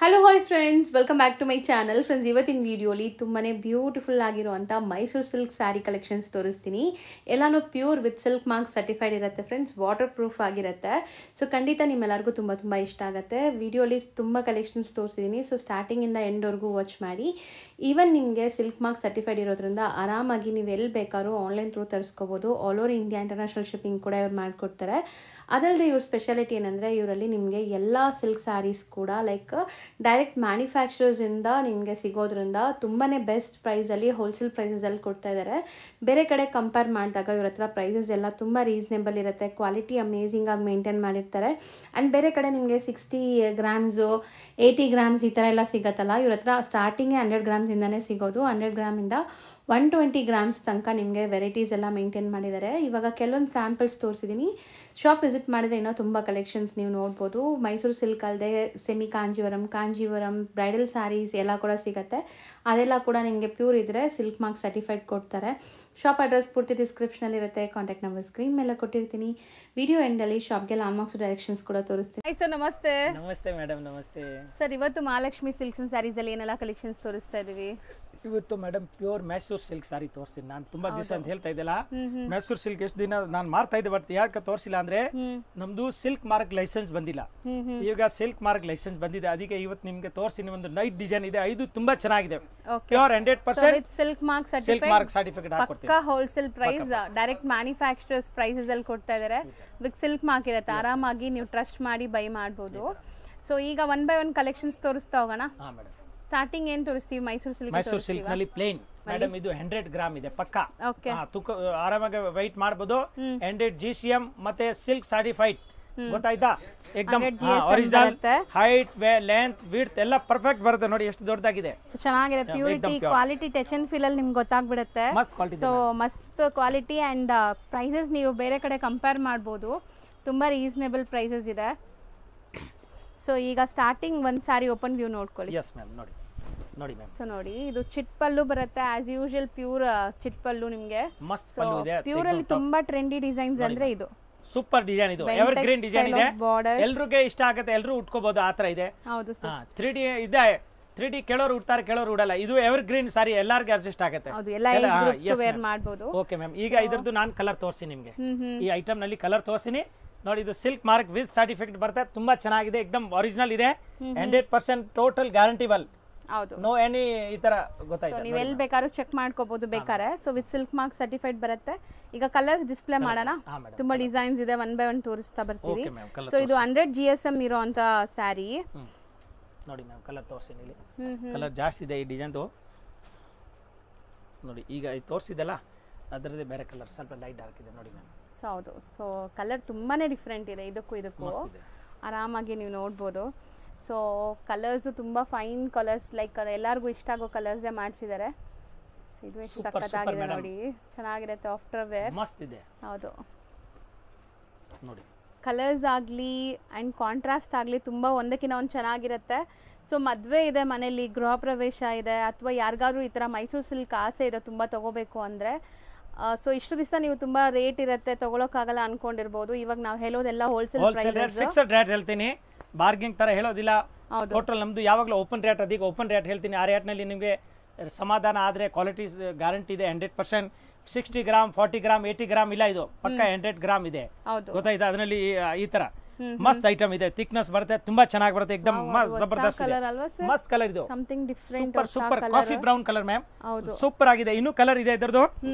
Hello hi friends, welcome back to my channel. Friends, ಇವತ್ತಿನ ವಿಡಿಯೋಲಿ ತುಂಬಾ ಬ್ಯೂಟಿಫುಲ್ ಆಗಿರುವಂಥ ಮೈಸೂರು ಸಿಲ್ಕ್ ಸ್ಯಾರಿ ಕಲೆಕ್ಷನ್ಸ್ ತೋರಿಸ್ತೀನಿ. ಎಲ್ಲನೂ pure with silk mark certified ಇರುತ್ತೆ ಫ್ರೆಂಡ್ಸ್, ವಾಟರ್ ಪ್ರೂಫ್ ಆಗಿರುತ್ತೆ. ಸೊ ಖಂಡಿತ ನಿಮ್ಮೆಲ್ಲರಿಗೂ ತುಂಬ ಇಷ್ಟ ಆಗುತ್ತೆ. ವಿಡಿಯೋಲಿ ತುಂಬ ಕಲೆಕ್ಷನ್ಸ್ ತೋರಿಸಿದ್ದೀನಿ. ಸೊ ಸ್ಟಾರ್ಟಿಂಗಿಂದ ಎಂಡ್ವರೆಗೂ ವಾಚ್ ಮಾಡಿ. ಈವನ್ ನಿಮಗೆ ಸಿಲ್ಕ್ ಮಾರ್ಕ್ ಸರ್ಟಿಫೈಡ್ ಇರೋದ್ರಿಂದ ಆರಾಮಾಗಿ ನೀವು ಎಲ್ಲಿ ಬೇಕಾದ್ರೂ ಆನ್ಲೈನ್ ಥ್ರೂ ತರಿಸ್ಕೋಬೋದು. All over India international shipping ಕೂಡ ಇವ್ರು ಮಾಡಿಕೊಡ್ತಾರೆ. ಅದಲ್ಲದೆ ಇವ್ರ ಸ್ಪೆಷಾಲಿಟಿ ಏನಂದರೆ ಇವರಲ್ಲಿ ನಿಮಗೆ ಎಲ್ಲ ಸಿಲ್ಕ್ ಸ್ಯಾರೀಸ್ ಕೂಡ ಲೈಕ್ ಡೈರೆಕ್ಟ್ ಮ್ಯಾನುಫ್ಯಾಕ್ಚರರ್ಸಿಂದ ನಿಮಗೆ ಸಿಗೋದ್ರಿಂದ ತುಂಬಾ ಬೆಸ್ಟ್ ಪ್ರೈಸಲ್ಲಿ ಹೋಲ್ಸೇಲ್ ಪ್ರೈಸಸಲ್ಲಿ ಕೊಡ್ತಾ ಇದ್ದಾರೆ. ಬೇರೆ ಕಡೆ ಕಂಪೇರ್ ಮಾಡಿದಾಗ ಇವ್ರ ಹತ್ರ ಪ್ರೈಸಸ್ ಎಲ್ಲ ತುಂಬ ರೀಸನೇಬಲ್ ಇರುತ್ತೆ. ಕ್ವಾಲಿಟಿ ಅಮೇಝಿಂಗ್ ಆಗಿ ಮೇಂಟೈನ್ ಮಾಡಿರ್ತಾರೆ. ಆ್ಯಂಡ್ ಬೇರೆ ಕಡೆ ನಿಮಗೆ 60 ಗ್ರಾಮ್ಸು 80 ಗ್ರಾಮ್ಸ್ ಈ ಥರ ಎಲ್ಲ ಸಿಗುತ್ತಲ್ಲ, ಇವ್ರ ಹತ್ರ ಸ್ಟಾರ್ಟಿಂಗೇ 100 ಗ್ರಾಮ್ಸಿಂದನೇ ಸಿಗೋದು. 100 ಗ್ರಾಮಿಂದ 120 ಗ್ರಾಮ್ಸ್ ತನಕ ನಿಮಗೆ ವೆರೈಟೀಸ್ ಎಲ್ಲ ಮೇಂಟೈನ್ ಮಾಡಿದ್ದಾರೆ. ಇವಾಗ ಕೆಲವೊಂದು ಸ್ಯಾಂಪಲ್ಸ್ ತೋರಿಸಿದ್ದೀನಿ. ಶಾಪ್ ವಿಸಿಟ್ ಮಾಡಿದ್ರೆ ಇನ್ನೂ ತುಂಬ ಕಲೆಕ್ಷನ್ಸ್ ನೀವು ನೋಡ್ಬೋದು. ಮೈಸೂರು ಸಿಲ್ಕ್ ಅಲ್ಲದೆ ಸೆಮಿ ಕಾಂಜೀವರಂ ಬ್ರೈಡಲ್ ಸ್ಯಾರೀಸ್ ಎಲ್ಲ ಕೂಡ ಸಿಗುತ್ತೆ. ಅದೆಲ್ಲ ಕೂಡ ನಿಮಗೆ ಪ್ಯೂರ್ ಇದ್ದರೆ ಸಿಲ್ಕ್ ಮಾರ್ಕ್ ಸರ್ಟಿಫೈಡ್ ಕೊಡ್ತಾರೆ. ಶಾಪ್ ಅಡ್ರೆಸ್ ಪೂರ್ತಿ ಡಿಸ್ಕ್ರಿಪ್ಷನಲ್ಲಿರುತ್ತೆ. ಕಾಂಟ್ಯಾಕ್ಟ್ ನಂಬರ್ ಸ್ಕ್ರೀನ್ ಮೇಲೆ ಕೊಟ್ಟಿರ್ತೀನಿ. ವಿಡಿಯೋ ಎಂಡಲ್ಲಿ ಶಾಪ್ಗೆ ಲ್ಯಾಂಡ್ಮಾರ್ಕ್ಸ್ ಡೈರೆಕ್ಷನ್ಸ್ ಕೂಡ ತೋರಿಸ್ತೀನಿ. ಹಾಯ್ ಸರ್, ನಮಸ್ತೆ. ನಮಸ್ತೆ ಮೇಡಮ್, ನಮಸ್ತೆ ಸರ್. ಇವತ್ತು ಮಹಾಲಕ್ಷ್ಮಿ ಸಿಲ್ಕ್ಸ್ ಅಂಡ್ ಸ್ಯಾರೀಸಲ್ಲಿ ಏನೆಲ್ಲ ಕಲೆಕ್ಷನ್ಸ್ ತೋರಿಸ್ತಾ ಇದ್ದೀವಿ? ಇವತ್ತು ಮೇಡಮ್ ಪ್ಯೂರ್ ಮೈಸೂರು ಸಿಲ್ಕ್ ಸಾರಿ ತೋರಿಸ್ತೀನಿ. ನಾನು ತುಂಬಾ ದಿವಸ ಅಂತ ಹೇಳ್ತಾ ಇದ್ದಲ್ಲ, ಮೈಸೂರು ಸಿಲ್ಕ್ ಎಷ್ಟು ದಿನ ನಾನು ಮಾಡ್ತಾ ಇದ್ದೆ, ಬಟ್ ಯಾಕೆ ತೋರಿಸಿಲ್ಲ ಅಂದ್ರೆ ನಮ್ದು ಸಿಲ್ಕ್ ಮಾರ್ಕ್ ಲೈಸೆನ್ಸ್ ಬಂದಿಲ್ಲ. ಈಗ ಸಿಲ್ಕ್ ಮಾರ್ಕ್ ಲೈಸೆನ್ಸ್ ಬಂದಿದೆ, ಅದಕ್ಕೆ ಇವತ್ತು ನಿಮ್ಗೆ ತೋರಿಸ್ತೀನಿ. ಒಂದು ನೈಟ್ ಡಿಸೈನ್ ಇದೆ, ಇದು ತುಂಬಾ ಚೆನ್ನಾಗಿದೆ. ಪ್ಯೂರ್ 100% ಸಿಲ್ಕ್ ಮಾರ್ಕ್ ಸರ್ಟಿಫಿಕೇಟ್ ಹಾಕೊಡ್ತೀನಿ. Wholesale price direct manufacturers prices ಅಲ್ಲಿ ಕೊಡ್ತಾ ಇದ್ದಾರೆ. ವಿತ್ ಸಿಲ್ಕ್ ಮಾರ್ಕ್ ಇರುತ್ತೆ. ಆರಾಮಾಗಿ ನೀವು ಟ್ರಸ್ಟ್ ಮಾಡಿ ಬೈ ಮಾಡಬಹುದು. ಸೊ ಈಗ 1 by 1 ಕಲೆಕ್ಷನ್ಸ್ ತೋರಿಸ್ತಾ ಹೋಗೋಣ. ಸ್ಟಾರ್ಟಿಂಗ್ ಏನ್ ತೋರಿಸ್ತೀವಿ? ಮೈಸೂರು ಸಿಲ್ಕ್ ನಲ್ಲಿ ಪ್ಲೇನ್ ಮೇಡಮ್. ಇದು 100 ಗ್ರಾಮ್ ಇದೆ ಪಕ್ಕಾ. ತೂಕ ಆರಾಮಾಗಿ ವೈಟ್ ಮಾಡಬಹುದು. 100 GCM ಮತ್ತೆ ಸಿಲ್ಕ್ ಸರ್ಟಿಫೈಡ್, ಗೊತ್ತಾಯ್ತಾ? ಏಕದಮ್ ಒರಿಜಿನಲ್ ಹೈಟ್, ಲೆಂತ್, ವಿಡ್ತ್ ಎಲ್ಲ ಪರ್ಫೆಕ್ಟ್ ಬರುತ್ತೆ. ನೋಡಿ ಎಷ್ಟು ದೊಡ್ಡದಾಗಿದೆ. ಚೆನ್ನಾಗಿದೆ. Purity, quality, touch and feel ಅಲ್ಲಿ ನಿಮ್ಗೆ ಗೊತ್ತಾಗ್ಬಿಡುತ್ತೆ. ಸೊ ಮಸ್ತ್ ಕ್ವಾಲಿಟಿ ಅಂಡ್ ಪ್ರೈಸಸ್ ನೀವು ಬೇರೆ ಕಡೆ ಕಂಪೇರ್ ಮಾಡಬಹುದು. ತುಂಬಾ ರೀಸನೇಬಲ್ ಪ್ರೈಸಸ್ ಇದೆ. ಸೊ ಈಗ ಸ್ಟಾರ್ಟಿಂಗ್ ಒಂದು ಸಾರಿ ಓಪನ್ ವ್ಯೂ ನೋಡ್ಕೊಳ್ಳಿ. ಎಸ್ ಮ್ಯಾಮ್, ನೋಡಿ ನೋಡಿ ಮ್ಯಾಮ್. ಸೊ ನೋಡಿ, ಇದು ಚಿಟ್ ಪಲ್ಲು ಬರುತ್ತೆ. ಆಸ್ ಯೂಶುವಲ್ ಪ್ಯೂರ್ ಚಿಟ್ ಪಲ್ಲು ನಿಮಗೆ. ಮಸ್ತ್ ಪಲ್ಲು ಇದೆ. ಪ್ಯೂರ್ ಅಲ್ಲಿ ತುಂಬಾ ಟ್ರೆಂಡಿ ಡಿಸೈನ್ಸ್ ಅಂದ್ರೆ ಇದು ಸೂಪರ್ ಡಿಸೈನ್. ಇದು ಎವರ್ ಗ್ರೀನ್ ಡಿಸೈನ್ ಇದೆ. ಎಲ್ರಿಗೆ ಇಷ್ಟ ಆಗುತ್ತೆ, ಎಲ್ಲರೂ ಉಟ್ಕೋಬಹುದು. ಆ ತರ ಇದೆ. ಹೌದು ಸರ್. 3D ಇದೆ. 3D ಕೆಲವರು ಉಡ್ತಾರೆ, ಕೆಲವರು ಉಡಲ್ಲ. ಇದು ಎವರ್ ಗ್ರೀನ್ ಸಾರಿ, ಎಲ್ಲರಿಗೂ ಅಡ್ಜಸ್ಟ್ ಆಗುತ್ತೆ. ಹೌದು, ಎಲ್ಲ ಏಜ್ ಗ್ರೂಪ್ಸ್ ವೇರ್ ಮಾಡಬಹುದು. Okay ma'am. ಈಗ ಇದರದ್ದು ನಾನು ಕಲರ್ ತೋರಿಸ್ತೀನಿ ನಿಮಗೆ. ಈ ಐಟಮ್ ನಲ್ಲಿ ಕಲರ್ ತೋರಿಸ್ತೀನಿ. ನೋಡಿ, ಇದು ಸಿಲ್ಕ್ ಮಾರ್ಕ್ ವಿತ್ ಸರ್ಟಿಫಿಕೇಟ್ ಬರುತ್ತೆ. ತುಂಬಾ ಚೆನ್ನಾಗಿದೆ. ಏಕದಮ್ ಒರಿಜಿನಲ್ ಇದೆ. 100% ಟೋಟಲ್ ಗ್ಯಾರಂಟಿಬಲ್. ಹೌದು, ನೋ ಎನಿ ಈ ತರ. ಗೊತ್ತಾಯ್ತು, ನೀವು ಎಲ್ಲಿ ಬೇಕಾದ್ರೂ ಚೆಕ್ ಮಾಡ್ಕೋಬಹುದು ಬೇಕಾದ್ರೆ. So with silk mark certified ಬರುತ್ತೆ. ಈಗ ಕಲರ್ಸ್ ಡಿಸ್ಪ್ಲೇ ಮಾಡೋಣ. ತುಂಬಾ ಡಿಸೈನ್ಸ್ ಇದೆ. 1 by 1 ತೋರಿಸ್ತಾ ಬರ್ತೀವಿ. ಸೊ ಇದು 100 GSM ಇರೋಂತ ಸ್ಯಾರಿ. ನೋಡಿ ಮ್ಯಾಮ್, ಕಲರ್ ತೋರಿಸ್ತೀನಿ. ಇಲ್ಲಿ ಕಲರ್ ಜಾಸ್ತಿ ಇದೆ ಈ ಡಿಸೈನ್ದು. ನೋಡಿ, ಈಗ ತೋರಿಸಿದಲ್ಲ ಅದರದೇ ಬೇರೆ ಕಲರ್, ಸ್ವಲ್ಪ ಲೈಟ್ ಡಾರ್ಕ್ ಇದೆ. ನೋಡಿ ಮ್ಯಾಮ್. ಸೊ ಹೌದು. ಸೊ ಕಲರ್ ತುಂಬಾನೇ ಡಿಫ್ರೆಂಟ್ ಇದೆ. ಇದಕ್ಕೂ ಆರಾಮಾಗಿ ನೀವು ನೋಡ್ಬೋದು. ಸೊ ಕಲರ್ಸು ತುಂಬ ಫೈನ್ ಕಲರ್ಸ್, ಲೈಕ್ ಎಲ್ಲರಿಗೂ ಇಷ್ಟ ಆಗೋ ಕಲರ್ಸೇ ಮಾಡಿಸಿದ್ದಾರೆ. ಸೊ ಇದು ಎಷ್ಟು ಸಖತ್ತಾಗಿದೆ ನೋಡಿ. ಚೆನ್ನಾಗಿರುತ್ತೆ. ಆಫ್ಟರ್ ವೇರ್ ಮಸ್ತ್ ಇದೆ. ಹೌದು, ನೋಡಿ ಕಲರ್ಸ್ ಆಗಲಿ ಆ್ಯಂಡ್ ಕಾಂಟ್ರಾಸ್ಟ್ ಆಗಲಿ ತುಂಬ ಒಂದಕ್ಕಿಂತ ಒಂದು ಚೆನ್ನಾಗಿರುತ್ತೆ. ಸೊ ಮದುವೆ ಇದೆ ಮನೇಲಿ, ಗೃಹ ಪ್ರವೇಶ ಇದೆ, ಅಥವಾ ಯಾರಿಗಾದ್ರೂ ಈ ಥರ ಮೈಸೂರು ಸಿಲ್ಕ್ ಆಸೆ ಇದೆ ತುಂಬ ತೊಗೋಬೇಕು ಅಂದರೆ, ಸೊ ಇಷ್ಟು ದಿವಸ ನೀವು ತುಂಬಾ ರೇಟ್ ಇರುತ್ತೆ ತಗೊಳಕ್ಕಾಗಲ್ಲ ಅನ್ಕೊಂಡಿರ್ಬೋದು. ಇವಾಗ ನಾವು ಹೇಳೋದೆಲ್ಲ ಹೋಲ್ಸೇಲ್ ಪ್ರೈಸ್, ಫಿಕ್ಸ್ಡ್ ರೇಟ್ ಹೇಳ್ತೀನಿ. ಬಾರ್ಗಿಂಗ್ ತರ ಹೇಳೋದಿಲ್ಲ. ಟೋಟಲ್ ನಮ್ದು ಯಾವಾಗಲೂ ಓಪನ್ ರೇಟ್. ಅದಕ್ಕೆ ಓಪನ್ ರೇಟ್ ಹೇಳ್ತೀನಿ. ಆ ರೇಟ್ ನಲ್ಲಿ ನಿಮಗೆ ಸಮಾಧಾನ ಆದ್ರೆ ಕ್ವಾಲಿಟಿ ಗ್ಯಾರಂಟಿ ಇದೆ. 100% 60 ಗ್ರಾಮ್ 40 ಗ್ರಾಮ್ 80 ಗ್ರಾಮ್ ಇಲ್ಲ, ಇದು ಪಕ್ಕ 100 ಗ್ರಾಮ್ ಇದೆ. ಗೊತ್ತಾಯ್ತಾ? ಅದರಲ್ಲಿ ಈ ತರ ಮಸ್ತ್ ಐಟಮ್ ಇದೆ. ಥಿಕ್ನೆಸ್ ಬರುತ್ತೆ, ತುಂಬಾ ಚೆನ್ನಾಗಿ ಬರುತ್ತೆ. ಏಕದಮ್ ಜಬರ್ದಸ್ತ್ ಮಸ್ತ್ ಕಲರ್ ಇದು. Something different, super coffee brown colour ma'am. Super ಆಗಿದೆ. ಇನ್ನೂ ಕಲರ್ ಇದೆ ಇದರದು.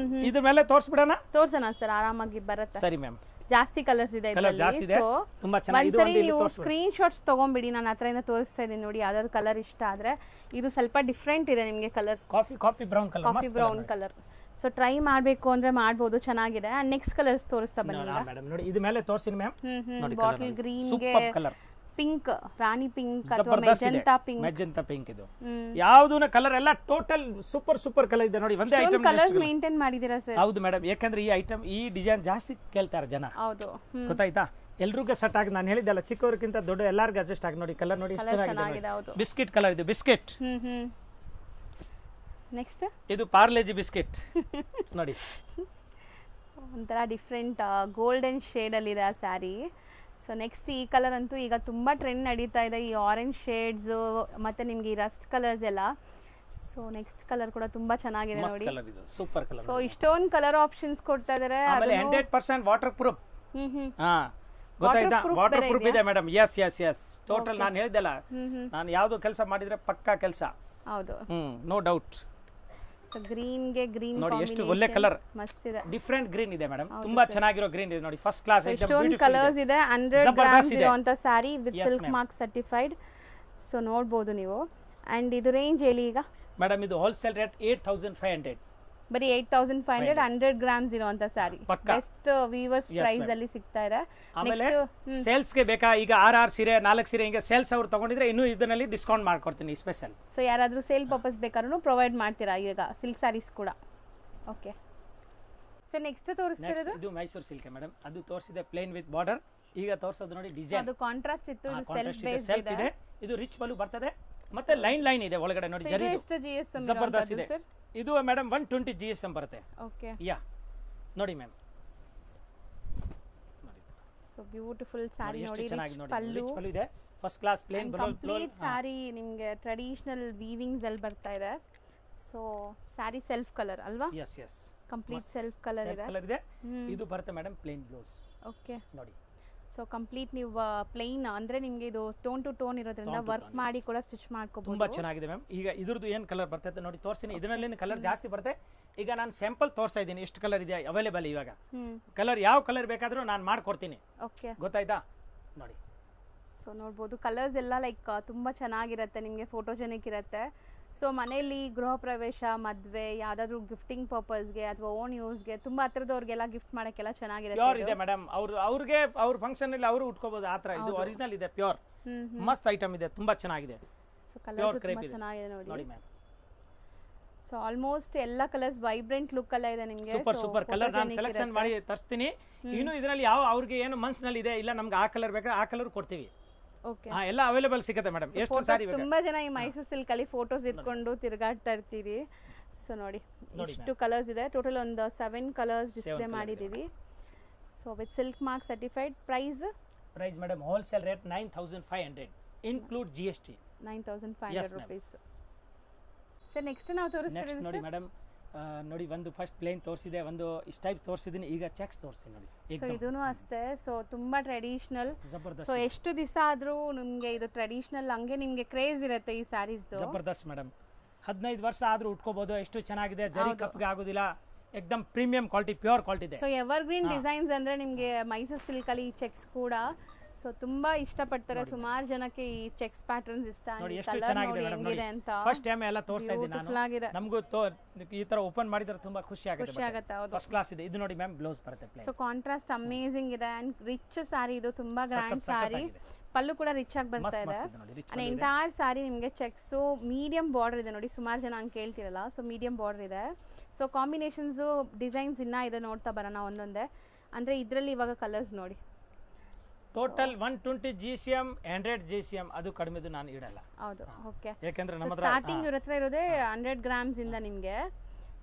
ಇದ್ರ ಮೇಲೆ ತೋರಿಸ್ಬಿಡೋಣ. ತೋರ್ಸೋಣ ಸರ್, ಆರಾಮಾಗಿ ಬರುತ್ತೆ. ಸರಿ ಮ್ಯಾಮ್. ಜಾಸ್ತಿ ಕಲರ್ಸ್ ಇದೆ ಇದರಲ್ಲಿ. ಸೊ ಒಂದ್ಸರಿ ನೀವು ಸ್ಕ್ರೀನ್ ಶಾಟ್ಸ್ ತಗೊಂಡ್ಬಿಡಿ. ನಾನು ಹತ್ರದಿಂದ ತೋರಿಸ್ತಾ ಇದ್ದೀನಿ ನೋಡಿ. ಯಾವ್ದಾದ್ರು ಕಲರ್ ಇಷ್ಟ ಆದ್ರೆ, ಇದು ಸ್ವಲ್ಪ ಡಿಫ್ರೆಂಟ್ ಇದೆ ನಿಮಗೆ colour. Coffee brown colour, coffee brown colour. So try ಮಾಡಬೇಕು ಅಂದ್ರೆ ಮಾಡಬಹುದು, ಚೆನ್ನಾಗಿದೆ. ಅಂಡ್ ನೆಕ್ಸ್ಟ್ ಕಲರ್ಸ್ ತೋರಿಸ್ತಾ ಬನ್ನಿ ಮೇಡಮ್. ನೋಡಿ, ಇದು ಮೇಲೆ ತೋರಿಸ್ತೀನಿ ಮ್ಯಾಮ್. ನೋಡಿ, ಬಾಟಲ್ ಗ್ರೀನ್ ಗೆ ಕಲರ್, ಪಿಂಕ್, ರಾಣಿ ಪಿಂಕ್ ಅಥವಾ ಮೆಜೆಂಟಾ ಪಿಂಕ್. ಮೆಜೆಂಟಾ ಪಿಂಕ್ ಇದು ಯಾವ್ದು ಕಲರ್ ಎಲ್ಲ ಟೋಟಲ್ ಸೂಪರ್ ಕಲರ್ ಇದೆ. ನೋಡಿ, ಒಂದೇ ಐಟಮ್ ಕಲರ್ಸ್ ಮೇಂಟೈನ್ ಮಾಡಿದೀರಾ ಸರ್? ಹೌದು ಮೇಡಮ್, ಯಾಕಂದ್ರೆ ಈ ಐಟಮ್ ಈ ಡಿಸೈನ್ ಜಾಸ್ತಿ ಕೇಳ್ತಾರೆ ಜನ. ಹೌದು, ಗೊತ್ತಾಯ್ತಾ? ಎಲ್ರಿಗೂ ಸೆಟ್ ಆಗಿ. ನಾನು ಹೇಳಿದ್ದಲ್ಲ, ಚಿಕ್ಕವರಿಗಿಂತ ದೊಡ್ಡ ಎಲ್ಲರಿಗೂ ಅಡ್ಜಸ್ಟ್ ಆಗಿ. ನೋಡಿ ಕಲರ್ ನೋಡಿ ಎಷ್ಟು ಚೆನ್ನಾಗಿದೆ. ಬಿಸ್ಕೆಟ್ ಕಲರ್ ಇದು, ಬಿಸ್ಕೆಟ್. ನೆಕ್ಸ್ಟ್ ಇದು ಪಾರ್ಲೇಜಿ ಬಿಸ್ಕೆಟ್. ನೋಡಿ, ಒಂಥರ ಡಿಫ್ರೆಂಟ್ ಗೋಲ್ಡನ್ ಶೇಡ್ ಅಲ್ಲಿ ಇದೆ ಆ ಸ್ಯಾರಿ. ಸೊ ನೆಕ್ಸ್ಟ್ ಈ ಕಲರ್ ಅಂತೂ ಈಗ ತುಂಬ ಟ್ರೆಂಡ್ ನಡೀತಾ ಇದೆ, ಈ ಆರೆಂಜ್ ಶೇಡ್ಸು ಮತ್ತು ನಿಮಗೆ ಈ ರಸ್ಟ್ ಕಲರ್ಸ್ ಎಲ್ಲ. ಸೊ ನೆಕ್ಸ್ಟ್ ಕಲರ್ ಕೂಡ ತುಂಬಾ ಚೆನ್ನಾಗಿದೆ ನೋಡಿ, ಸೂಪರ್ ಕಲರ್. ಸೊ ಇಷ್ಟೊಂದು ಕಲರ್ ಆಪ್ಷನ್ಸ್ ಕೊಡ್ತಾ ಇದ್ದಾರೆ. ಆಮೇಲೆ 100% ವಾಟರ್ ಪ್ರೂಫ್. ಗೊತ್ತಾಯ್ತಾ? ವಾಟರ್ ಪ್ರೂಫ್ ಇದೆ madam. Yes yes yes total ನಾನು ಹೇಳಿದ್ದೆಲ್ಲ, ನಾನು ಯಾವ್ದು ಕೆಲಸ ಮಾಡಿದ್ರೆ ಪಕ್ಕಾ ಕೆಲಸ. ಹೌದು, ನೋ ಡೌಟ್. ಗ್ರೀನ್ ಗೆ ಗ್ರೀನ್ ನೋಡಿ ಎಷ್ಟು ಒಳ್ಳೆ ಕಲರ್, ಮಸ್ತ್ ಇದೆ. ಡಿಫರೆಂಟ್ ಗ್ರೀನ್ ಇದೆ ಮೇಡಮ್, ತುಂಬಾ ಚೆನ್ನಾಗಿರೋ ಗ್ರೀನ್ ಇದೆ ನೋಡಿ, ಫಸ್ಟ್ ಕ್ಲಾಸ್. ಇಷ್ಟೊಂದು ಕಲರ್ಸ್ ಇದೆ. 100 ಗ್ರಾಮ್ಸ್ ಇರುವಂತ sari with silk mark certified. So ನೋಡಬಹುದು ನೀವು. ಅಂಡ್ ಇದು ರೇಂಜ್ ಹೇಳಿ ಈಗ ಮೇಡಮ್. ಇದು ಹೋಲ್ಸೇಲ್ ರೇಟ್ 8500, ಬರೀ 8500, 100 ಗ್ರಾಮ್ಸ್ ಇರುವಂತ ಸ್ಯಾರಿ. ಬೆಸ್ಟ್ ವೀವರ್ಸ್ ಪ್ರೈಸ್ ಅಲ್ಲಿ ಸಿಗ್ತಾ ಇದೆ. ಆಮೇಲೆ ಸೇಲ್ಸ್ ಗೆ ಬೇಕಾ ಈಗ 6 ಸೀರೆ 4 ಸೀರೆ ಹಿಂಗೆ ಸೇಲ್ಸ್ ಅವ್ರು ತಗೊಂಡಿದ್ರೆ ಇನ್ನೂ ಇದರಲ್ಲಿ ಡಿಸ್ಕೌಂಟ್ ಮಾಡ್ಕೊಡ್ತೀನಿ ಸ್ಪೆಷಲ್. ಸೊ ಯಾರಾದ್ರೂ ಸೇಲ್ ಪರ್ಪಸ್ ಬೇಕಾದ್ರೂ ಪ್ರೊವೈಡ್ ಮಾಡ್ತೀರಾ ಈಗ ಸಿಲ್ಕ್ ಸ್ಯಾರೀಸ್ ಕೂಡ. ಓಕೆ ಸರ್, ನೆಕ್ಸ್ಟ್ ತೋರಿಸ್ತಿರೋದು ಇದು ಮೈಸೂರು ಸಿಲ್ಕ್ ಮೇಡಮ್. ಅದು ತೋರಿಸಿದೆ ಪ್ಲೇನ್ ವಿತ್ ಬಾರ್ಡರ್. ಈಗ ತೋರಿಸೋದು ನೋಡಿ ಡಿಸೈನ್. ಅದು ಕಾಂಟ್ರಾಸ್ಟ್ ಇತ್ತು, ಇದು ಸೆಲ್ಫ್ ಬೇಸ್ಡ್ ಇದೆ. ಇದು ರಿಚ್ ಪಲ್ಲು ಬರ್ತದೆ, ಮತ್ತೆ ಲೈನ್ ಇದೆ ಒಳಗಡೆ ನೋಡಿ. ಜರಿ ಎಷ್ಟು ಜಿಎಸ್ಎಂ ಜಬರ್ದಸ್ತ್ ಇದೆ ಇದು ಮೇಡಮ್. 120 GSM ಬರುತ್ತೆ. ಓಕೆ, ಯಾ ನೋಡಿ ಮ್ಯಾಮ್. ಸೊ ಬ್ಯೂಟಿಫುಲ್ ಸ್ಯಾರಿ ನೋಡಿ, ಪಲ್ಲು ಇದೆ, first class plain complete sari ನಿಮಗೆ ಟ್ರೆಡಿಷನಲ್ ವೀವಿಂಗ್ಸ್ ಅಲ್ಲಿ ಬರ್ತಾ ಇದೆ. ಸೊ ಸ್ಯಾರಿ ಸೆಲ್ಫ್ ಕಲರ್ ಅಲ್ವಾ? Yes yes, complete self colour ಇದೆ. ಇದು ಬರುತ್ತೆ ಮೇಡಮ್ ಪ್ಲೇನ್ ಬ್ಲೌಸ್. ಓಕೆ ನೋಡಿ. ಸೊ ಕಂಪ್ಲೀಟ್ ನೀವು ಪ್ಲೇನ್ ಅಂದ್ರೆ ನಿಮಗೆ ಇದು ಟೋನ್ ಟು ಟೋನ್ ಇರೋದ್ರಿಂದ ವರ್ಕ್ ಮಾಡಿ ಕೂಡ ಸ್ಟಿಚ್ ಮಾಡ್ಕೋಬಹುದು. ತುಂಬಾ ಚೆನ್ನಾಗಿದೆ ಮ್ಯಾಮ್. ಈಗ ಇದ್ರದ್ದು ಏನ್ ಕಲರ್ ಬರ್ತೈತೆ ನೋಡಿ ತೋರಿಸ್ತೀನಿ. ಇದರಲ್ಲಿ ಕಲರ್ ಜಾಸ್ತಿ ಬರುತ್ತೆ. ಈಗ ನಾನು ಸ್ಯಾಂಪಲ್ ತೋರಿಸ್ತಾ ಇದ್ದೀನಿ ಎಷ್ಟು ಕಲರ್ ಇದೆ ಅವೈಲೇಬಲ್. ಇವಾಗ ಕಲರ್ ಯಾವ ಕಲರ್ ಬೇಕಾದ್ರೂ ನಾನು ಮಾಡ್ಕೊಡ್ತೀನಿ. ಓಕೆ, ಗೊತ್ತಾಯ್ತಾ? ನೋಡಿ. ಸೊ ನೋಡ್ಬೋದು ಕಲರ್ಸ್ ಎಲ್ಲ ಲೈಕ್ ತುಂಬಾ ಚೆನ್ನಾಗಿರುತ್ತೆ, ನಿಮಗೆ ಫೋಟೋಜೆನಿಕ್ ಇರುತ್ತೆ. ಸೊ ಮನೆಯಲ್ಲಿ ಗೃಹ ಪ್ರವೇಶ, ಮದ್ವೆ, ಯಾವ್ದಾದ್ರು ಗಿಫ್ಟಿಂಗ್ ಪರ್ಪಸ್ಗೆ ಅಥವಾ ಓನ್ ಯೂಸ್ಗೆ ತುಂಬಾ ಹತ್ರದವ್ರಿಗೆಲ್ಲ ಗಿಫ್ಟ್ ಮಾಡಕ್ಕೆಲ್ಲ ಚೆನ್ನಾಗಿರುತ್ತೆ. ಪ್ಯೂರ್ ಇದೆ ಮೇಡಮ್. ಅವ್ರಿಗೆ ಅವ್ರ ಫಂಕ್ಷನ್ ಅಲ್ಲಿ ಅವರು ಉಟ್ಕೋಬಹುದು ಆ ತರ. ಇದು ಒರಿಜಿನಲ್ ಇದೆ, ಪ್ಯೂರ್ ಮಸ್ತ್ ಐಟಮ್ ಇದೆ, ತುಂಬಾ ಚೆನ್ನಾಗಿದೆ. ಸೊ ಕಲರ್ಸ್ ತುಂಬಾ ಚೆನ್ನಾಗಿದೆ ನೋಡಿ ಮ್ಯಾಮ್. ಸೊ ಆಲ್ಮೋಸ್ಟ್ ಎಲ್ಲ ಕಲರ್ಸ್ ವೈಬ್ರೆಂಟ್ ಲುಕ್ ಅಲ್ಲ ಇದೆ ನಿಮಗೆ. ಸೂಪರ್ ಸೂಪರ್ ಕಲರ್ ನಾನು ಸೆಲೆಕ್ಷನ್ ಮಾಡಿ ತರಿಸ್ತೀನಿ. ಇನ್ನು ಇದರಲ್ಲಿ ಯಾವ ಅವ್ರಿಗೆ ಏನು ಮನ್ಸಿನಲ್ಲಿ ಇದೆ, ಇಲ್ಲ ನಮ್ಗೆ ಆ ಕಲರ್ ಬೇಕಾ ಆ ಕಲರ್ ಕೊಡ್ತೀವಿ. ಓಕೆ, ಎಲ್ಲ ಅವೈಲೇಬಲ್ ಸಿಗುತ್ತೆ ಮೇಡಮ್. ಎಷ್ಟು ಸಾರಿ ತುಂಬಾ ಜನ ಈ ಮೈಸೂರು ಸಿಲ್ಕ್ ಅಲ್ಲಿ ಫೋಟೋಸ್ ಇಟ್ಕೊಂಡು ತಿರುಗಾಡ್ತಾ ಇರ್ತೀರಿ. ಸೊ ನೋಡಿ ಇಷ್ಟು ಕಲರ್ಸ್ ಇದೆ. ಟೋಟಲ್ ಒಂದು 7 ಕಲರ್ಸ್ ಡಿಸ್ಪ್ಲೇ ಮಾಡಿದೀವಿ. So with silk mark certified. Price madam wholesale rate 9500 include GST. 9500 rupees. Sir next ನಾವು ತೋರಿಸ್ತೀವಿ ನೋಡಿ ಮೇಡಮ್. ನೋಡಿ ಒಂದು ಫಸ್ಟ್ ಪ್ಲೇನ್ ತೋರಿಸಿದೆ, ಒಂದು ಇಷ್ಟು ಟೈಪ್ ತೋರಿಸಿದ್ದೀನಿ. ಈಗ ಚೆಕ್ಸ್ ತೋರಿಸ್ತೀನಿ ನೋಡಿ. ಸೊ ಇದೂನು ಅಷ್ಟೇ. ಸೊ ತುಂಬಾ ಟ್ರೆಡಿಷನಲ್. ಸೊ ಎಷ್ಟು ದಿವಸ ಆದ್ರೂ ನಿಮ್ಗೆ ಇದು ಟ್ರೆಡಿಷನಲ್ ಹಂಗೆ ನಿಮ್ಗೆ ಕ್ರೇಜ್ ಇರುತ್ತೆ ಈ ಸ್ಯಾರೀಸ್. ಜಬರ್ದಸ್ತ್ ಮೇಡಮ್. 15 ವರ್ಷ ಆದ್ರೂ ಉಟ್ಕೋಬಹುದು. ಎಷ್ಟು ಚೆನ್ನಾಗಿದೆ, ಜರಿ ಕಪ್ಗೆ ಆಗೋದಿಲ್ಲ, ಎಕ್ದಮ್ ಪ್ರೀಮಿಯಂ ಕ್ವಾಲಿಟಿ, ಪ್ಯೂರ್ ಕ್ವಾಲಿಟಿ ಇದೆ. ಸೊ ಎವರ್ ಗ್ರೀನ್ ಡಿಸೈನ್ಸ್ ಅಂದ್ರೆ ನಿಮ್ಗೆ ಮೈಸೂರು ಸಿಲ್ಕ್ ಅಲ್ಲಿ ಚೆಕ್ಸ್ ಕೂಡ ಸೊ ತುಂಬಾ ಇಷ್ಟಪಡ್ತಾರೆ. ಸುಮಾರು ಜನಕ್ಕೆ ಈ ಚೆಕ್ಸ್ ಪ್ಯಾಟರ್ನ್ಸ್ ಇಷ್ಟ. ನೋಡಿ ಎಷ್ಟು ಚೆನ್ನಾಗಿದೆ ಅಂತ ಫಸ್ಟ್ ಟೈಮ್ ಎಲ್ಲ ತೋರಿಸ್ತಾ ಇದ್ದೀನಿ ನಾನು. ನಮಗೂ ಈ ತರ ಓಪನ್ ಮಾಡಿದ್ರೆ ತುಂಬಾ ಖುಷಿ ಆಗುತ್ತೆ. ಫಸ್ಟ್ ಕ್ಲಾಸ್ ಇದೆ. ಇದು ನೋಡಿ ಮ್ಯಾಮ್ ಬ್ಲೌಸ್ ಬರುತ್ತೆ ಪ್ಲೇನ್. ಸೊ ಕಾಂಟ್ರಾಸ್ಟ್ ಅಮೇಜಿಂಗ್ ಇದೆ ಅಂಡ್ ರಿಚ್ ಸಾರಿ. ಇದು ತುಂಬಾ ಗ್ರ್ಯಾಂಡ್ ಸಾರಿ. ಪಲ್ಲು ಕೂಡ ರಿಚ್ ಆಗಿ ಬರ್ತಾ ಇದೆ. ಅಂಡ್ ಎಂಟೈರ್ ಸಾರಿ ನಿಮಗೆ ಚೆಕ್ಸ್ ಮೀಡಿಯಂ ಬಾರ್ಡರ್ ಇದೆ ನೋಡಿ. ಸುಮಾರು ಜನ ಹಂಗೆ ಕೇಳ್ತಿರಲ್ಲ. ಸೊ ಮೀಡಿಯಂ ಬಾರ್ಡರ್ ಇದೆ. ಸೊ ಕಾಂಬಿನೇಷನ್ಸ್ ಡಿಸೈನ್ಸ್ ಇನ್ನ ಇದೆ, ನೋಡ್ತಾ ಬರೋಣ ಒಂದೊಂದೇ. ಅಂದ್ರೆ ಇದರಲ್ಲಿ ಇವಾಗ ಕಲರ್ಸ್ ನೋಡಿ. Total 120 GCM 100 GCM. ಅದು ಕಡಿಮೆದು ನಾನು ಇಡಲ್ಲ. ಹೌದು, ಓಕೆ. ಯಾಕಂದ್ರೆ ನಮ್ಮ ಸ್ಟಾರ್ಟಿಂಗ್ ಇವ್ರ ಹತ್ರ ಇರೋದೇ 100 ಗ್ರಾಮ್ಸ್ ಇಂದ ನಿಮಗೆ.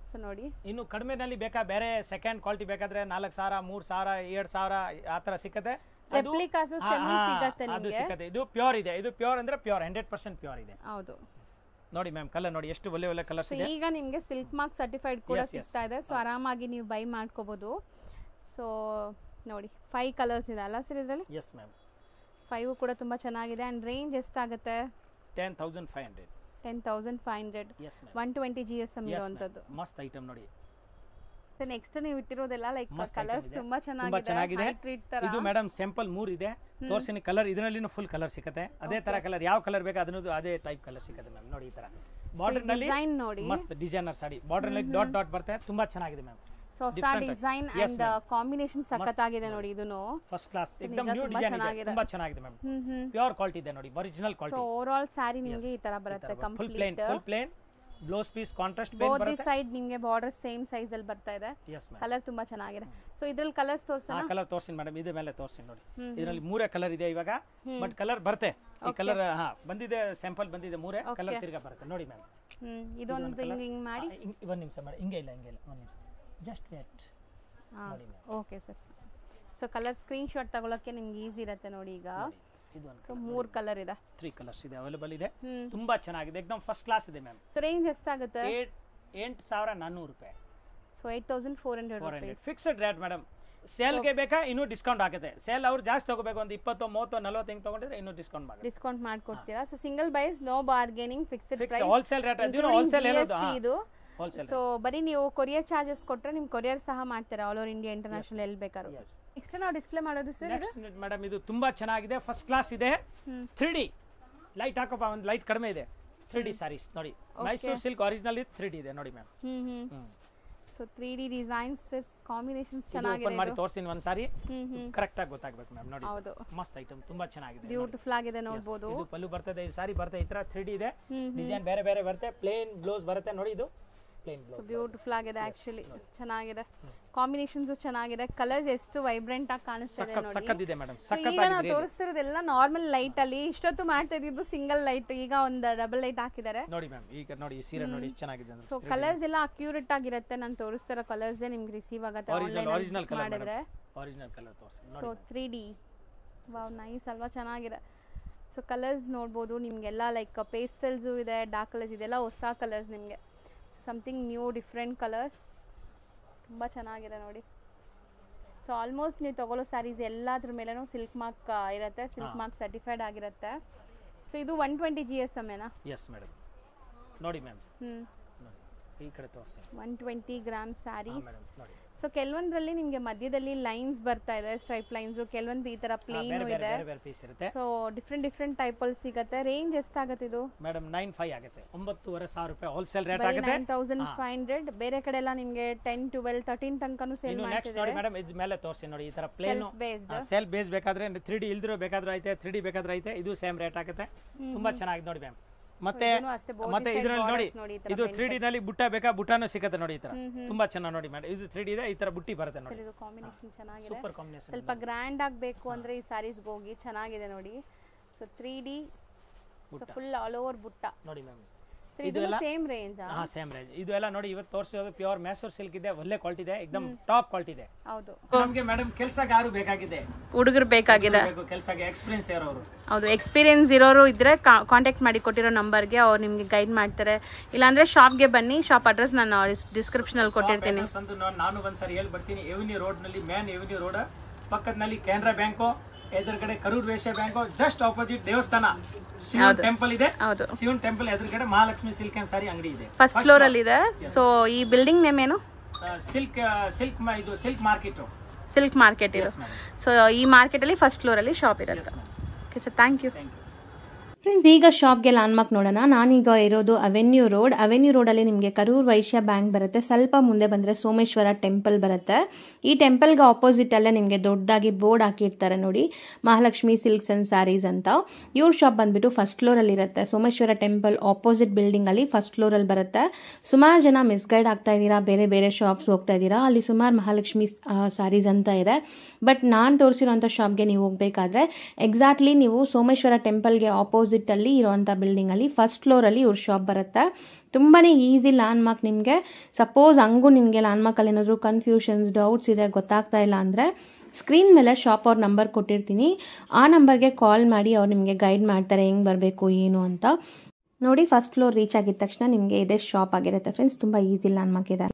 ಸೊ ನೋಡಿ ಇನ್ನು ಕಡಿಮೆನಲ್ಲಿ ಬೇಕಾ, ಬೇರೆ ಸೆಕೆಂಡ್ ಕ್ವಾಲಿಟಿ ಬೇಕಾದ್ರೆ 4000 3000 7000 ಆ ತರ ಸಿಕ್ಕತ್ತೆ. ರೆಪ್ಲಿಕಾಸು ಸೆಮಿ ಸಿಗುತ್ತೆ ಅದು ಸಿಕ್ಕತ್ತೆ. ಇದು ಪ್ಯೂರ್ ಇದೆ. ಇದು ಪ್ಯೂರ್ ಅಂದ್ರೆ ಪ್ಯೂರ್ 100% ಪ್ಯೂರ್ ಇದೆ. ಹೌದು ನೋಡಿ ಮ್ಯಾಮ್ ಕಲರ್ ನೋಡಿ ಎಷ್ಟು ಒಳ್ಳೆ ಒಳ್ಳೆ ಕಲರ್ಸ್ ಇದೆ. ಈಗ ನಿಮಗೆ ಸಿಲ್ಕ್ ಮಾರ್ಕ್ ಸರ್ಟಿಫೈಡ್ ಕೂಡ ಸಿಗ್ತಾ ಇದೆ. ಸೊ ಆರಾಮಾಗಿ ನೀವು ಬೈ ಮಾಡ್ಕೋಬಹುದು. ಸೊ ನೋಡಿ 5 ಕಲರ್ಸ್ ಇದೆ ಅಲ್ಲ ಸರ್ ಇದರಲ್ಲಿ? Yes ma'am. 5 ಕೂಡ ತುಂಬಾ ಚೆನ್ನಾಗಿದೆ. ಅಂಡ್ ರೇಂಜ್ ಎಷ್ಟಾಗುತ್ತೆ? 10500. 10500. Yes ma'am. 120 GSM ಇರುವಂತದ್ದು ಮಸ್ತ್ ಐಟಮ್ ನೋಡಿ. ನೆಕ್ಸ್ಟ್ ನೀವು ಇಟ್ಟಿರೋದೆಲ್ಲ ಲೈಕ್ ಕಲರ್ಸ್ ತುಂಬಾ ಚೆನ್ನಾಗಿದೆ. ಇದು ಮೇಡಮ್ ಸ್ಯಾಂಪಲ್ 3 ಇದೆ ತೋರಿಸಿನಿ ಕಲರ್. ಇದರಲ್ಲಿನೂ ಫುಲ್ ಕಲರ್ ಸಿಗುತ್ತೆ. ಅದೇ ತರ ಕಲರ್ ಯಾವ ಕಲರ್ ಬೇಕು ಅದನ್ನೂ ಅದೇ ಟೈಪ್ ಕಲರ್ ಸಿಗುತ್ತೆ ಮ್ಯಾಮ್. ನೋಡಿ ಈ ತರ ಬಾರ್ಡರ್ ನಲ್ಲಿ ಮಸ್ತ್ ಡಿಸೈನರ್ ಸಾಡಿ. ಬಾರ್ಡರ್ ನಲ್ಲಿ ಡಾಟ್ ಡಾಟ್ ಬರುತ್ತೆ. ತುಂಬಾ ಚೆನ್ನಾಗಿದೆ ma'am. So design and combination ಸಖತ್ತಾಗಿದೆ ನೋಡಿ. ಇದನ್ನು ಫಸ್ಟ್ ಕ್ಲಾಸ್ ಎಕ್ದಮ್ ನ್ಯೂ ಡಿಸೈನ್ ಇದೆ. ತುಂಬಾ ಚೆನ್ನಾಗಿದೆ ಮ್ಯಾಮ್. ಪ್ಯೂರ್ ಕ್ವಾಲಿಟಿ ಇದೆ ನೋಡಿ, original quality. So over all sari ನಿಮಗೆ ಈ ತರ ಬರುತ್ತೆ. Complete full plain blouse piece contrast base ಬರುತ್ತೆ. ಬೋತ್ ಸೈಡ್ ನಿಮಗೆ ಬಾರ್ಡರ್ ಸೇಮ್ ಸೈಜ್ ಅಲ್ಲಿ ಬರ್ತಾ ಇದೆ. ಕಲರ್ ತುಂಬಾ ಚೆನ್ನಾಗಿದೆ. ಸೊ ಇದರಲ್ಲಿ ಕಲರ್ಸ್ ತೋರಿಸೋಣ. ಕಲರ್ ತೋರಿಸ್ತೀನಿ ಮೇಡಮ್. ಇದೇ ಮೇಲೆ ತೋರಿಸ್ತೀನಿ ನೋಡಿ. ಇದರಲ್ಲಿ 3 ಕಲರ್ ಇದೆ ಇವಾಗ. ಬಟ್ ಕಲರ್ ಬರುತ್ತೆ. ಈ ಕಲರ್ ಬಂದಿದೆ, ಸ್ಯಾಂಪಲ್ ಬಂದಿದೆ 3 ಕಲರ್ ತಿರ್ಗಾ ಬರುತ್ತೆ ನೋಡಿ ಮ್ಯಾಮ್. ಇದೊಂದು ಹಿಂಗ್ ಮಾಡಿ ಒಂದು ನಿಮಿಷ ಮಾಡಿ. ಹಿಂಗೆ ಇಲ್ಲ ಒಂದು ನಿಮಿಷ just wait. Okay sir. So colour screenshot ತಗೊಳಕ್ಕೆ ನಿಮ್ಗೆ ಈಸಿ ಇರುತ್ತೆ ನೋಡಿ. ಈಗ ಇದು ಒಂದು ಸೊ 3 ಕಲರ್ ಇದೆ, 3 ಕಲರ್ಸ್ ಇದೆ ಅವೈಲೇಬಲ್ ಇದೆ. ತುಂಬಾ ಚೆನ್ನಾಗಿದೆ, ಎಕ್ದಮ್ ಫಸ್ಟ್ ಕ್ಲಾಸ್ ಇದೆ ಮ್ಯಾಮ್. ಸೊ ರೇಂಜ್ ಎಷ್ಟಾಗುತ್ತೆ? 8400 ರೂಪಾಯಿ. ಸೊ 8400 ರೂಪಾಯಿ ಫಿಕ್ಸ್ಡ್ ರೇಟ್ ಮೇಡಮ್. ಸೇಲ್ಗೆ ಬೇಕಾ ಇನ್ನೂ ಡಿಸ್ಕೌಂಟ್ ಆಗುತ್ತೆ. ಸೇಲ್ ಅವ್ರು ಜಾಸ್ತಿ ತಗೋಬೇಕು, ಒಂದು 20 30 40 ಹಿಂಗೆ ತಗೊಂಡಿದ್ರೆ ಇನ್ನೂ ಡಿಸ್ಕೌಂಟ್ ಮಾಡ್ಕೊಡ್ತೀರಾ. So single piece no bargaining, fixed price, wholesale rate. ಇದು ಹೋಲ್ಸೇಲ್ ಹೇಳೋದು ಇದು. ಸೊ ಬರೀ ನೀವು ಕೊರಿಯರ್ ಚಾರ್ಜಸ್ ಕೊಟ್ರೆ ನಿಮ್ ಕೊರಿಯರ್ ಸಹ ಮಾಡ್ತಾರೆ ಆಲ್ ಓವರ್ ಇಂಡಿಯಾ, ಇಂಟರ್ನ್ಯಾಷನಲ್ ಎಲ್ಲಿ ಬೇಕಾದ್ರು. ನೆಕ್ಸ್ಟ್ ನಾವು ಡಿಸ್ಪ್ಲೇ ಮಾಡೋದು ಸರ್ ಮೇಡಮ್, ಇದು ತುಂಬಾ ಚೆನ್ನಾಗಿದೆ, ಫಸ್ಟ್ ಕ್ಲಾಸ್ ಇದೆ. 3D ಲೈಟ್ ಹಾಕಪ್ಪ, ಒಂದು ಲೈಟ್ ಕಡಿಮೆ ಇದೆ. 3D ಸಾರೀಸ್ ನೋಡಿ, ಮೈಸೂರು ಸಿಲ್ಕ್ ಒರಿಜಿನಲ್ 3D ಇದೆ ನೋಡಿ ma'am. So 3D designs combinations ಚೆನ್ನಾಗಿದೆ. ಓಪನ್ ಮಾಡಿ ತೋರಿಸ್ತೀನಿ ಒಂದು ಸಾರಿ, ಕರೆಕ್ಟ್ ಆಗಿ ಗೊತ್ತಾಗಬೇಕು ಮ್ಯಾಮ್. ನೋಡಿ ಮಸ್ತ್ ಐಟಮ್, ತುಂಬಾ ಚೆನ್ನಾಗಿದೆ, ಬ್ಯೂಟಿಫುಲ್ ಆಗಿದೆ ನೋಡಬಹುದು. ಇದು ಪಲ್ಲು ಬರ್ತದೆ, ಈ ಸಾರಿ ಬರ್ತದೆ ಈ ತರ 3D ಇದೆ. ಡಿಸೈನ್ ಬೇರೆ ಬೇರೆ ಬರುತ್ತೆ, ಪ್ಲೇನ್ ಬ್ಲೌಸ್ ಬರುತ್ತೆ ನೋಡಿ. ಇದು ಪ್ಲೇನ್ ಬ್ಲೌಸ್, ಸೊ ಬ್ಯೂಟಿಫುಲ್ ಆಗಿದೆ, ಆಕ್ಚುಲಿ ಚೆನ್ನಾಗಿದೆ. ಕಾಂಬಿನೇಷನ್ಸ್ ಚೆನ್ನಾಗಿದೆ, ಕಲರ್ಸ್ ಎಷ್ಟು ವೈಬ್ರೆಂಟ್ ಆಗಿ ಕಾಣಿಸ್ತಿದೆ ನೋಡಿ. ಸಕ್ಕತ್ತಿದೆ ಮೇಡಮ್. ಸೊ ಈಗ ನಾವು ತೋರಿಸ್ತಿರೋದೆಲ್ಲ ನಾರ್ಮಲ್ ಲೈಟ್ ಅಲ್ಲಿ, ಇಷ್ಟೊತ್ತು ಮಾಡ್ತಾ ಇದ್ದಿದ್ದು ಸಿಂಗಲ್ ಲೈಟ್, ಈಗ ಒಂದು ಡಬಲ್ ಲೈಟ್ ಹಾಕಿದ್ದಾರೆ ನೋಡಿ ಮ್ಯಾಮ್. ಈಗ ನೋಡಿ ಈ ಸೀರೆ ನೋಡಿ ಎಷ್ಟು ಚೆನ್ನಾಗಿದೆ. ಸೊ ಕಲರ್ಸ್ ಎಲ್ಲ ಅಕ್ಯುರೇಟ್ ಆಗಿರುತ್ತೆ. ನಾನು ತೋರಿಸ್ತಿರೋ ಕಲರ್ಸ್ ನಿಮ್ಗೆ ರಿಸೀವ್ ಆಗುತ್ತೆ ಒರಿಜಿನಲ್ ಕಲರ್ ಮಾಡಿದ್ರೆ. ಒರಿಜಿನಲ್ ಕಲರ್ ತೋರಿಸಿ. ಸೊ 3D ವಾವ್, ನೈಸ್ ಅಲ್ವಾ, ಚೆನ್ನಾಗಿದೆ. ಸೊ ಕಲರ್ಸ್ ನೋಡ್ಬೋದು ನಿಮಗೆಲ್ಲ, ಲೈಕ್ ಪೇಸ್ಟಲ್ಸು ಇದೆ, ಡಾರ್ಕ್ ಕಲರ್ಸ್ ಇದೆಲ್ಲ ಹೊಸ ಕಲರ್ಸ್ ನಿಮಗೆ. ಸಮಥಿಂಗ್ ನ್ಯೂ ಡಿಫ್ರೆಂಟ್ ಕಲರ್ಸ್, ತುಂಬ ಚೆನ್ನಾಗಿದೆ ನೋಡಿ. ಸೊ ಆಲ್ಮೋಸ್ಟ್ ನೀವು ತಗೊಳ್ಳೋ ಸ್ಯಾರೀಸ್ ಎಲ್ಲದ್ರ ಮೇಲೂ ಸಿಲ್ಕ್ ಮಾರ್ಕ್ ಇರುತ್ತೆ, ಸಿಲ್ಕ್ ಮಾರ್ಕ್ ಸರ್ಟಿಫೈಡ್ ಆಗಿರುತ್ತೆ. ಸೊ ಇದು 120 GSM ಏನಾ? Yes madam. ನೋಡಿ ಮ್ಯಾಮ್, ಈ ಕಡೆ ತೋರಿಸಿ. 120 ಗ್ರಾಮ್ ಸ್ಯಾರೀಸ್. ಸೊ ಕೆಲವೊಂದ್ರಲ್ಲಿ ನಿಮಗೆ ಮಧ್ಯದಲ್ಲಿ ಲೈನ್ಸ್ ಬರ್ತಾ ಇದೆ, ಸ್ಟ್ರೈಪ್ ಲೈನ್ಸ್, ಕೆಲವೊಂದು ಈ ತರ ಪ್ಲೇನ್ ಇದೆ. ಸೊ ಡಿಫ್ರೆಂಟ್ ಟೈಪ್ ಅಲ್ಲಿ ಸಿಗುತ್ತೆ. ರೇಂಜ್ ಎಷ್ಟಾಗುತ್ತೆ ಇದು? ಮೇಡಮ್ 95 ಆಗುತ್ತೆ, 9500 ರೂಪಾಯಿ ಹೋಲ್ಸೇಲ್ ರೇಟ್ ಆಗುತ್ತೆ. 9500. ಬೇರೆ ಕಡೆ ಎಲ್ಲ ನಿಮಗೆ 10 12 13 ತನಕನೂ ಸೇಲ್ ಮಾಡ್ತಿದ್ದಾರೆ. ನೋಡಿ ಮೇಡಮ್, ಇದು ಮೇಲೆ ತೋರಿಸಿ ನೋಡಿ, ಈ ತರ ಪ್ಲೇನ್ ಸೆಲ್ಫ್ ಬೇಸ್ ಬೇಕಾದ್ರೆ 3D ಇಲ್ದಿರೋ ಬೇಕಾದ್ರೂ ಐತೆ, 3D ಬೇಕಾದ್ರೂ ಐತೆ. ಇದು ಸೇಮ್ ರೇಟ್ ಆಗುತ್ತೆ, ತುಂಬಾ ಚೆನ್ನಾಗಿದೆ ನೋಡಿ ಮ್ಯಾಮ್. ಮತ್ತೆ ಇದ್ರಲ್ಲಿ ನೋಡಿ, ಇದು 3D ನಲ್ಲಿ ಬುಟ್ಟ ಬೇಕಾ, ಬುಟ್ಟಾನು ಸಿಗುತ್ತೆ ನೋಡಿ. ಈ ತರ ತುಂಬಾ ಚೆನ್ನಾಗಿ ನೋಡಿ ಮೇಡಮ್. ಇದು 3D ಇದೆ, ಈ ತರ ಬುಟ್ಟಿ ಬರುತ್ತೆ ನೋಡಿ. ಇದು ಕಾಂಬಿನೇಷನ್ ಚೆನ್ನಾಗಿದೆ, ಸೂಪರ್ ಕಾಂಬಿನೇಷನ್. ಸ್ವಲ್ಪ ಗ್ರ್ಯಾಂಡ್ ಆಗಬೇಕು ಅಂದ್ರೆ ಈ ಸಾರೀಸ್ ಹೋಗಿ ಚೆನ್ನಾಗಿದೆ ನೋಡಿ. So 3D, so full all over ಬುಟ್ಟ ನೋಡಿ ಮ್ಯಾಮ್. ಇದು ಸೇಮ್ ರೇಂಜ್? ಹಾ, ಸೇಮ್ ರೇಂಜ್. ಇದು ಎಲ್ಲ ನೋಡಿ, ಇವತ್ತು ತೋರಿಸೋದು ಪ್ಯೂರ್ ಮೈಸೂರು ಸಿಲ್ಕ್ ಇದೆ, ಒಳ್ಳೆ ಕ್ವಾಲಿಟಿ ಇದೆ, एकदम ಟಾಪ್ ಕ್ವಾಲಿಟಿ ಇದೆ. ಹೌದು. ನಮಗೆ ಮೇಡಮ್ ಕೆಲಸಕ್ಕೆ ಯಾರು ಬೇಕಾಗಿದೆ? ಹುಡುಗರು ಬೇಕಾಗಿದೆ, ಕೆಲಸಕ್ಕೆ ಎಕ್ಸ್ಪೀರಿಯನ್ಸ್ ಇರೋರು. ಹೌದು, ಎಕ್ಸ್ಪೀರಿಯನ್ಸ್ ಇರೋರು ಇದ್ರೆ ಕಾಂಟ್ಯಾಕ್ಟ್ ಮಾಡಿ ಕೊಟ್ಟಿರೋ ನಂಬರ್ಗೆ ಅವ್ರು ನಿಮ್ಗೆ ಗೈಡ್ ಮಾಡ್ತಾರೆ. ಇಲ್ಲಾಂದ್ರೆ ಶಾಪ್ಗೆ ಬನ್ನಿ, ಶಾಪ್ ಅಡ್ರೆಸ್ ನಾನು ಡಿಸ್ಕ್ರಿಪ್ಷನ್ ಅಲ್ಲಿ ಕೊಟ್ಟಿರ್ತೀನಿ. ನಾನು ಒಂದ್ಸರಿ ಹೇಳ್ಬಿಡ್ತೀನಿ. ಎವಿನ್ಯೂ ರೋಡ್ ನಲ್ಲಿ, ಮೇನ್ ಎವಿನ್ಯೂ ರೋಡ್ ಪಕ್ಕದಲ್ಲಿ ಕೆನರಾ ಬ್ಯಾಂಕು, ಎದುರುಗಡೆ Karur Vysya bank, just opposite ದೇವಸ್ಥಾನ ಶಿವನ್ ಟೆಂಪಲ್ ಇದೆ. ಶಿವನ್ ಟೆಂಪಲ್ ಎದುರುಗಡೆ ಮಹಾಲಕ್ಷ್ಮಿ ಸಿಲ್ಕ್ ಅಂಡ್ ಸಾರಿ ಅಂಗಡಿ ಇದೆ, ಫಸ್ಟ್ ಫ್ಲೋರ್ ಅಲ್ಲಿ ಇದೆ. ಸೊ ಈ ಬಿಲ್ಡಿಂಗ್ ನೇಮ್ ಏನು? ಸಿಲ್ಕ್ ಇದು ಸಿಲ್ಕ್ ಮಾರ್ಕೆಟ್. ಸಿಲ್ಕ್ ಮಾರ್ಕೆಟ್ ಇದೆ. ಸೊ ಈ ಮಾರ್ಕೆಟ್ ಅಲ್ಲಿ ಫಸ್ಟ್ ಫ್ಲೋರ್ ಅಲ್ಲಿ ಶಾಪ್ ಇರುತ್ತೆ. Okay sir, thank you. Friends, ಈಗ ಶಾಪ್ಗೆ ಲ್ಯಾಂಡ್ಮಾರ್ಕ್ ನೋಡೋಣ. ನಾನೀಗ ಇರೋದು ಅವೆನ್ಯೂ ರೋಡ್. ಅವೆನ್ಯೂ ರೋಡಲ್ಲಿ ನಿಮಗೆ ಕರೂರ್ ವೈಶ್ಯ ಬ್ಯಾಂಕ್ ಬರುತ್ತೆ. ಸ್ವಲ್ಪ ಮುಂದೆ ಬಂದರೆ ಸೋಮೇಶ್ವರ ಟೆಂಪಲ್ ಬರುತ್ತೆ. ಈ ಟೆಂಪಲ್ಗೆ ಆಪೋಸಿಟಲ್ಲೇ ನಿಮಗೆ ದೊಡ್ಡದಾಗಿ ಬೋರ್ಡ್ ಹಾಕಿರ್ತಾರೆ ನೋಡಿ, ಮಹಾಲಕ್ಷ್ಮಿ ಸಿಲ್ಕ್ಸ್ ಆ್ಯಂಡ್ ಸ್ಯಾರೀಸ್ ಅಂತ. ಇವ್ರ ಶಾಪ್ ಬಂದುಬಿಟ್ಟು ಫಸ್ಟ್ ಫ್ಲೋರಲ್ಲಿ ಇರುತ್ತೆ. ಸೋಮೇಶ್ವರ ಟೆಂಪಲ್ ಆಪೋಸಿಟ್ ಬಿಲ್ಡಿಂಗಲ್ಲಿ ಫಸ್ಟ್ ಫ್ಲೋರಲ್ಲಿ ಬರುತ್ತೆ. ಸುಮಾರು ಜನ ಮಿಸ್ಗೈಡ್ ಆಗ್ತಾ ಇದ್ದೀರಾ, ಬೇರೆ ಬೇರೆ ಶಾಪ್ಸ್ ಹೋಗ್ತಾ ಇದ್ದೀರಾ. ಅಲ್ಲಿ ಸುಮಾರು ಮಹಾಲಕ್ಷ್ಮಿ ಸ್ಯಾರೀಸ್ ಅಂತ ಇದೆ. ಬಟ್ ನಾನು ತೋರಿಸಿರೋಂಥ ಶಾಪ್ಗೆ ನೀವು ಹೋಗಬೇಕಾದ್ರೆ ಎಕ್ಸಾಕ್ಟ್ಲಿ ನೀವು ಸೋಮೇಶ್ವರ ಟೆಂಪಲ್ಗೆ ಆಪೋಸಿಟ್ ಅಲ್ಲಿ ಇರುವಂತ ಬಿಲ್ಡಿಂಗ್ ಅಲ್ಲಿ ಫಸ್ಟ್ ಫ್ಲೋರ್ ಅಲ್ಲಿ ಇವ್ರ ಶಾಪ್ ಬರುತ್ತೆ. ತುಂಬಾನೇ ಈಸಿ ಲ್ಯಾಂಡ್ಮಾರ್ಕ್. ನಿಮಗೆ ಸಪೋಸ್ ಹಂಗೂ ನಿಮಗೆ ಲ್ಯಾಂಡ್ಮಾರ್ಕ್ ಅಲ್ಲಿ ಏನಾದ್ರು ಕನ್ಫ್ಯೂಷನ್ಸ್, ಡೌಟ್ಸ್ ಇದೆ, ಗೊತ್ತಾಗ್ತಾ ಇಲ್ಲ ಅಂದ್ರೆ ಸ್ಕ್ರೀನ್ ಮೇಲೆ ಶಾಪ್ ಅವ್ರ ನಂಬರ್ ಕೊಟ್ಟಿರ್ತೀನಿ. ಆ ನಂಬರ್ಗೆ ಕಾಲ್ ಮಾಡಿ ಅವ್ರು ನಿಮಗೆ ಗೈಡ್ ಮಾಡ್ತಾರೆ ಹೆಂಗ್ ಬರಬೇಕು ಏನು ಅಂತ. ನೋಡಿ, ಫಸ್ಟ್ ಫ್ಲೋರ್ ರೀಚ್ ಆಗಿದ ತಕ್ಷಣ ನಿಮಗೆ ಇದೇ ಶಾಪ್ ಆಗಿರುತ್ತೆ ಫ್ರೆಂಡ್ಸ್. ತುಂಬಾ ಈಸಿ ಲ್ಯಾಂಡ್ಮಾರ್ಕ್ ಇದೆ.